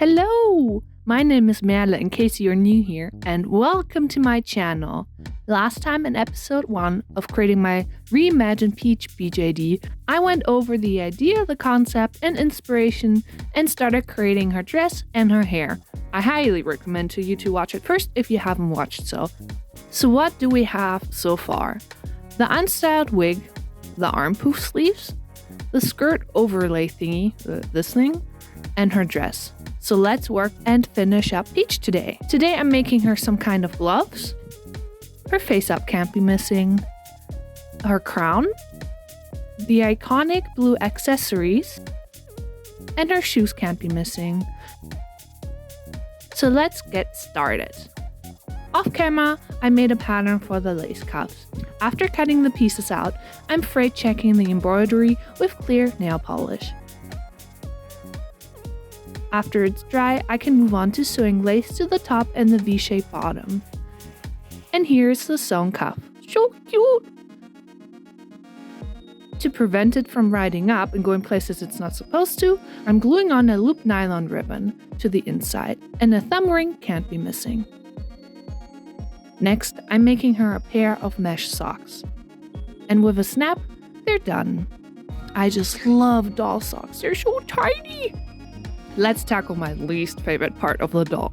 Hello! My name is Merle in case you're new here, and welcome to my channel. Last time in episode 1 of creating my reimagined Peach BJD, I went over the idea, the concept, and inspiration and started creating her dress and her hair. I highly recommend to you to watch it first if you haven't watched so. So what do we have so far? The unstyled wig, the arm poof sleeves, the skirt overlay thingy, this thing, and her dress. So let's work and finish up Peach today. Today I'm making her some kind of gloves. Her face up can't be missing. Her crown. The iconic blue accessories. And her shoes can't be missing. So let's get started. Off camera, I made a pattern for the lace cuffs. After cutting the pieces out, I'm freight checking the embroidery with clear nail polish. After it's dry, I can move on to sewing lace to the top and the V-shaped bottom. And here's the sewn cuff. So cute! To prevent it from riding up and going places it's not supposed to, I'm gluing on a loop nylon ribbon to the inside, and a thumb ring can't be missing. Next, I'm making her a pair of mesh socks. And with a snap, they're done. I just love doll socks, they're so tiny! Let's tackle my least favorite part of the doll,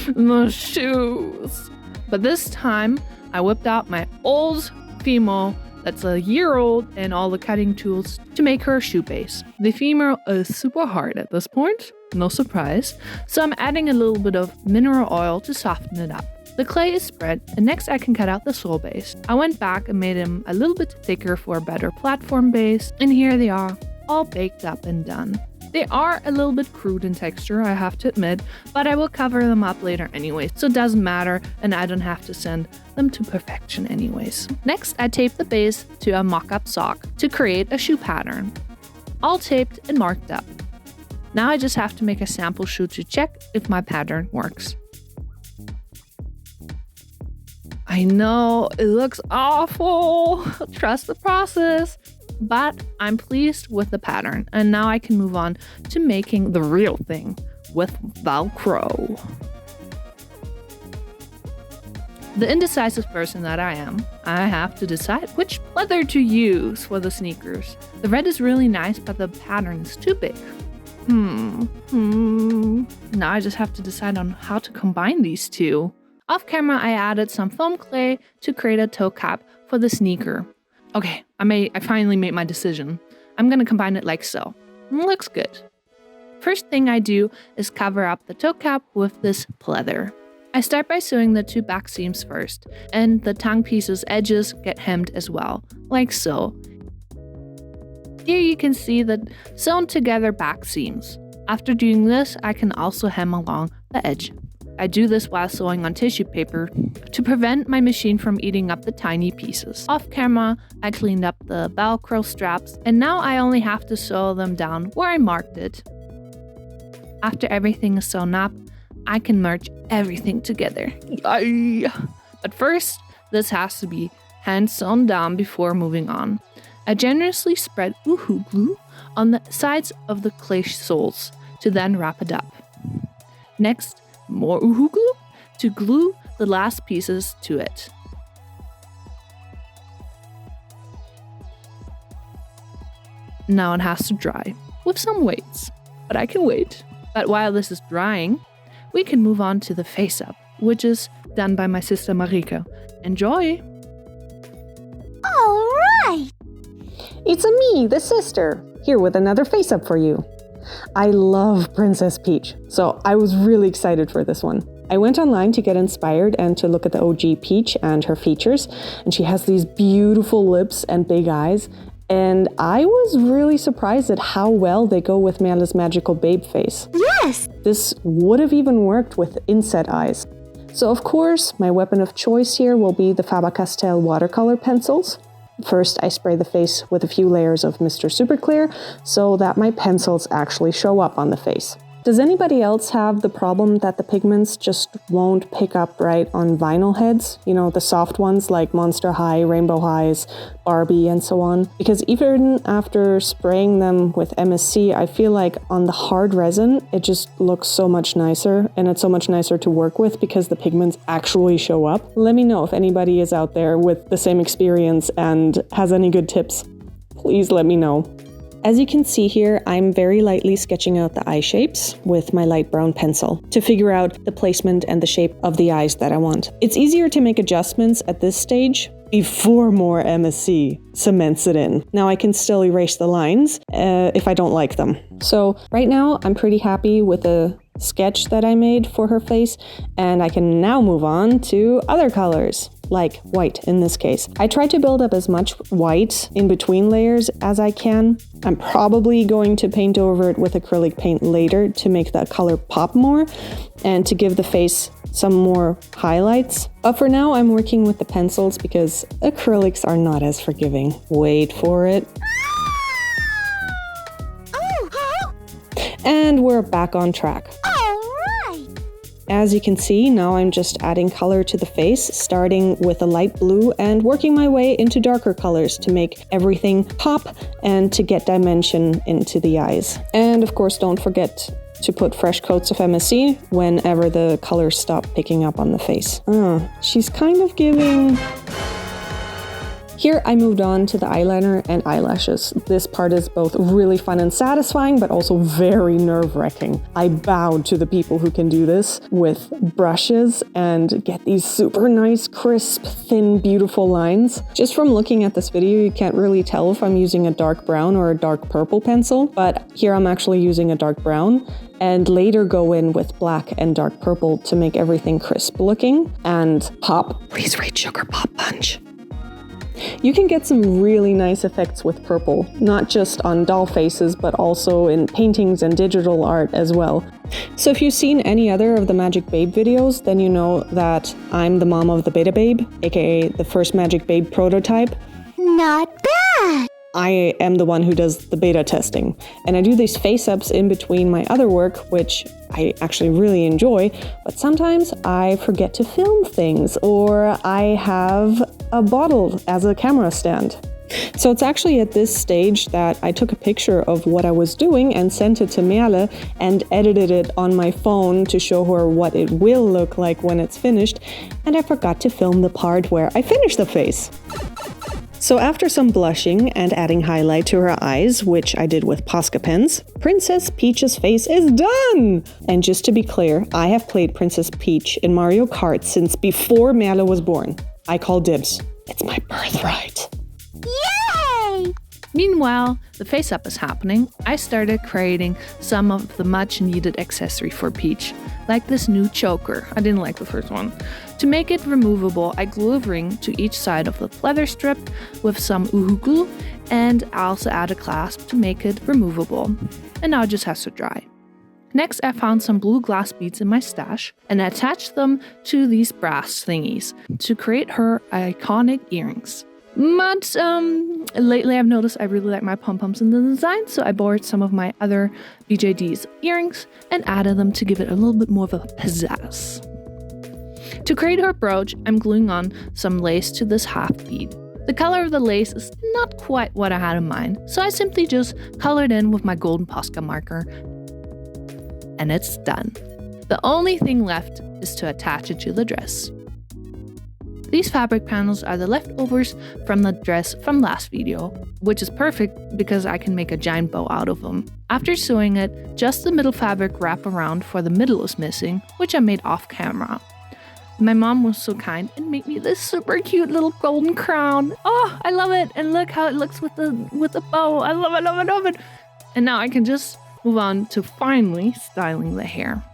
the shoes. But this time, I whipped out my old female that's a year old and all the cutting tools to make her a shoe base. The female is super hard at this point, no surprise, so I'm adding a little bit of mineral oil to soften it up. The clay is spread, and next I can cut out the sole base. I went back and made them a little bit thicker for a better platform base, and here they are, all baked up and done. They are a little bit crude in texture, I have to admit, but I will cover them up later anyway, so it doesn't matter and I don't have to send them to perfection anyways. Next, I taped the base to a mock-up sock to create a shoe pattern. All taped and marked up. Now I just have to make a sample shoe to check if my pattern works. I know, it looks awful. Trust the process. But I'm pleased with the pattern, and now I can move on to making the real thing with Velcro. The indecisive person that I am, I have to decide which leather to use for the sneakers. The red is really nice, but the pattern is too big. Now I just have to decide on how to combine these two. Off camera, I added some foam clay to create a toe cap for the sneaker. Okay, I finally made my decision. I'm gonna combine it like so. Looks good. First thing I do is cover up the toe cap with this pleather. I start by sewing the two back seams first, and the tongue piece's edges get hemmed as well, like so. Here you can see the sewn together back seams. After doing this, I can also hem along the edge. I do this while sewing on tissue paper to prevent my machine from eating up the tiny pieces. Off camera, I cleaned up the Velcro straps, and now I only have to sew them down where I marked it. After everything is sewn up, I can merge everything together. Yay! But first, this has to be hand sewn down before moving on. I generously spread Ooak glue on the sides of the clay soles to then wrap it up. Next, more Ooak glue to glue the last pieces to it. Now it has to dry with some weights, but I can wait. But while this is drying, we can move on to the face up, which is done by my sister MARIEKE. Enjoy! All right! It's me, the sister, here with another face up for you. I love Princess Peach, so I was really excited for this one. I went online to get inspired and to look at the OG Peach and her features, and she has these beautiful lips and big eyes, and I was really surprised at how well they go with Merle's magical babe face. Yes! This would have even worked with inset eyes. So of course, my weapon of choice here will be the Faber-Castell watercolor pencils. First, I spray the face with a few layers of Mr. Super Clear so that my pencils actually show up on the face. Does anybody else have the problem that the pigments just won't pick up right on vinyl heads? You know, the soft ones like Monster High, Rainbow Highs, Barbie, and so on? Because even after spraying them with MSC, I feel like on the hard resin, it just looks so much nicer, and it's so much nicer to work with because the pigments actually show up. Let me know if anybody is out there with the same experience and has any good tips. Please let me know. As you can see here, I'm very lightly sketching out the eye shapes with my light brown pencil to figure out the placement and the shape of the eyes that I want. It's easier to make adjustments at this stage before more MSC cements it in. Now I can still erase the lines if I don't like them. So right now I'm pretty happy with the sketch that I made for her face, and I can now move on to other colors, like white in this case. I try to build up as much white in between layers as I can. I'm probably going to paint over it with acrylic paint later to make that color pop more and to give the face some more highlights. But for now, I'm working with the pencils because acrylics are not as forgiving. Wait for it. And we're back on track. As you can see, now I'm just adding color to the face, starting with a light blue and working my way into darker colors to make everything pop and to get dimension into the eyes. And of course, don't forget to put fresh coats of MSC whenever the colors stop picking up on the face. She's kind of giving... Here I moved on to the eyeliner and eyelashes. This part is both really fun and satisfying, but also very nerve-wracking. I bow to the people who can do this with brushes and get these super nice, crisp, thin, beautiful lines. Just from looking at this video, you can't really tell if I'm using a dark brown or a dark purple pencil, but here I'm actually using a dark brown, and later go in with black and dark purple to make everything crisp looking and pop. Please rate Sugar Pop Punch. You can get some really nice effects with purple, not just on doll faces, but also in paintings and digital art as well. So if you've seen any other of the Magic Babe videos, then you know that I'm the mom of the Beta Babe, aka the first Magic Babe prototype. Not bad! I am the one who does the beta testing, and I do these face-ups in between my other work, which I actually really enjoy, but sometimes I forget to film things, or I have a bottle as a camera stand. So it's actually at this stage that I took a picture of what I was doing and sent it to Merle and edited it on my phone to show her what it will look like when it's finished, and I forgot to film the part where I finish the face. So after some blushing and adding highlight to her eyes, which I did with Posca pens, Princess Peach's face is done! And just to be clear, I have played Princess Peach in Mario Kart since before Merle was born. I call dibs. It's my birthright. Yay! Meanwhile, the face-up is happening. I started creating some of the much-needed accessory for Peach, like this new choker. I didn't like the first one. To make it removable, I glue a ring to each side of the leather strip with some Ooak glue, and I also add a clasp to make it removable. And now it just has to dry. Next, I found some blue glass beads in my stash and attached them to these brass thingies to create her iconic earrings. But lately I've noticed I really like my pom-poms in the design, so I borrowed some of my other BJD's earrings and added them to give it a little bit more of a pizzazz. To create her brooch, I'm gluing on some lace to this half bead. The color of the lace is not quite what I had in mind, so I simply just colored in with my golden Posca marker, and it's done. The only thing left is to attach it to the dress. These fabric panels are the leftovers from the dress from last video, which is perfect because I can make a giant bow out of them. After sewing it, just the middle fabric wrap around for the middle is missing, which I made off camera. My mom was so kind and made me this super cute little golden crown. Oh, I love it! And look how it looks with the bow. I love it, love it, love it! And now I can just move on to finally styling the hair.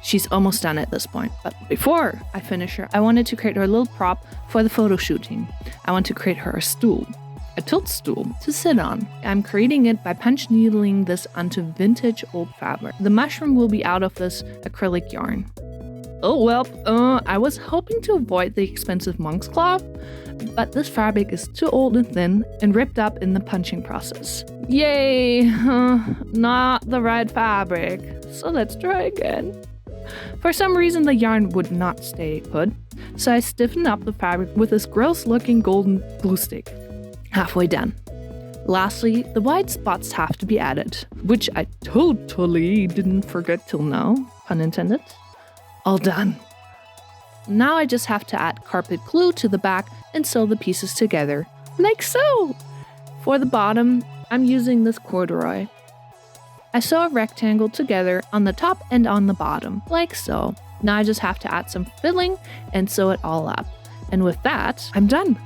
She's almost done at this point, but before I finish her, I wanted to create her a little prop for the photo shooting. I want to create her a stool, a tilt stool to sit on. I'm creating it by punch needling this onto vintage old fabric. The mushroom will be out of this acrylic yarn. Oh well, I was hoping to avoid the expensive monk's cloth, but this fabric is too old and thin and ripped up in the punching process. Yay! Not the right fabric. so let's try again. For some reason, the yarn would not stay put, so I stiffened up the fabric with this gross-looking golden glue stick. Halfway done. Lastly, the white spots have to be added, which I totally didn't forget till now, pun intended. All done. Now I just have to add carpet glue to the back and sew the pieces together, like so. For the bottom, I'm using this corduroy. I sew a rectangle together on the top and on the bottom, like so. Now I just have to add some filling and sew it all up. And with that, I'm done.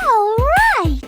All right.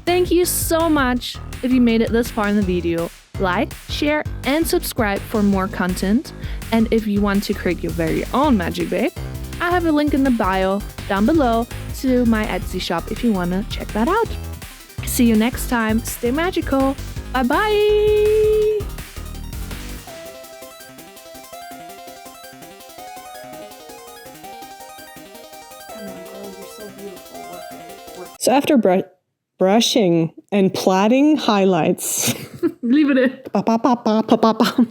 Thank you so much if you made it this far in the video. Like, share, and subscribe for more content. And if you want to create your very own magic bag, I have a link in the bio down below to my Etsy shop if you want to check that out. See you next time. Stay magical. Bye bye. So after brushing and plaiting highlights. Leave it in.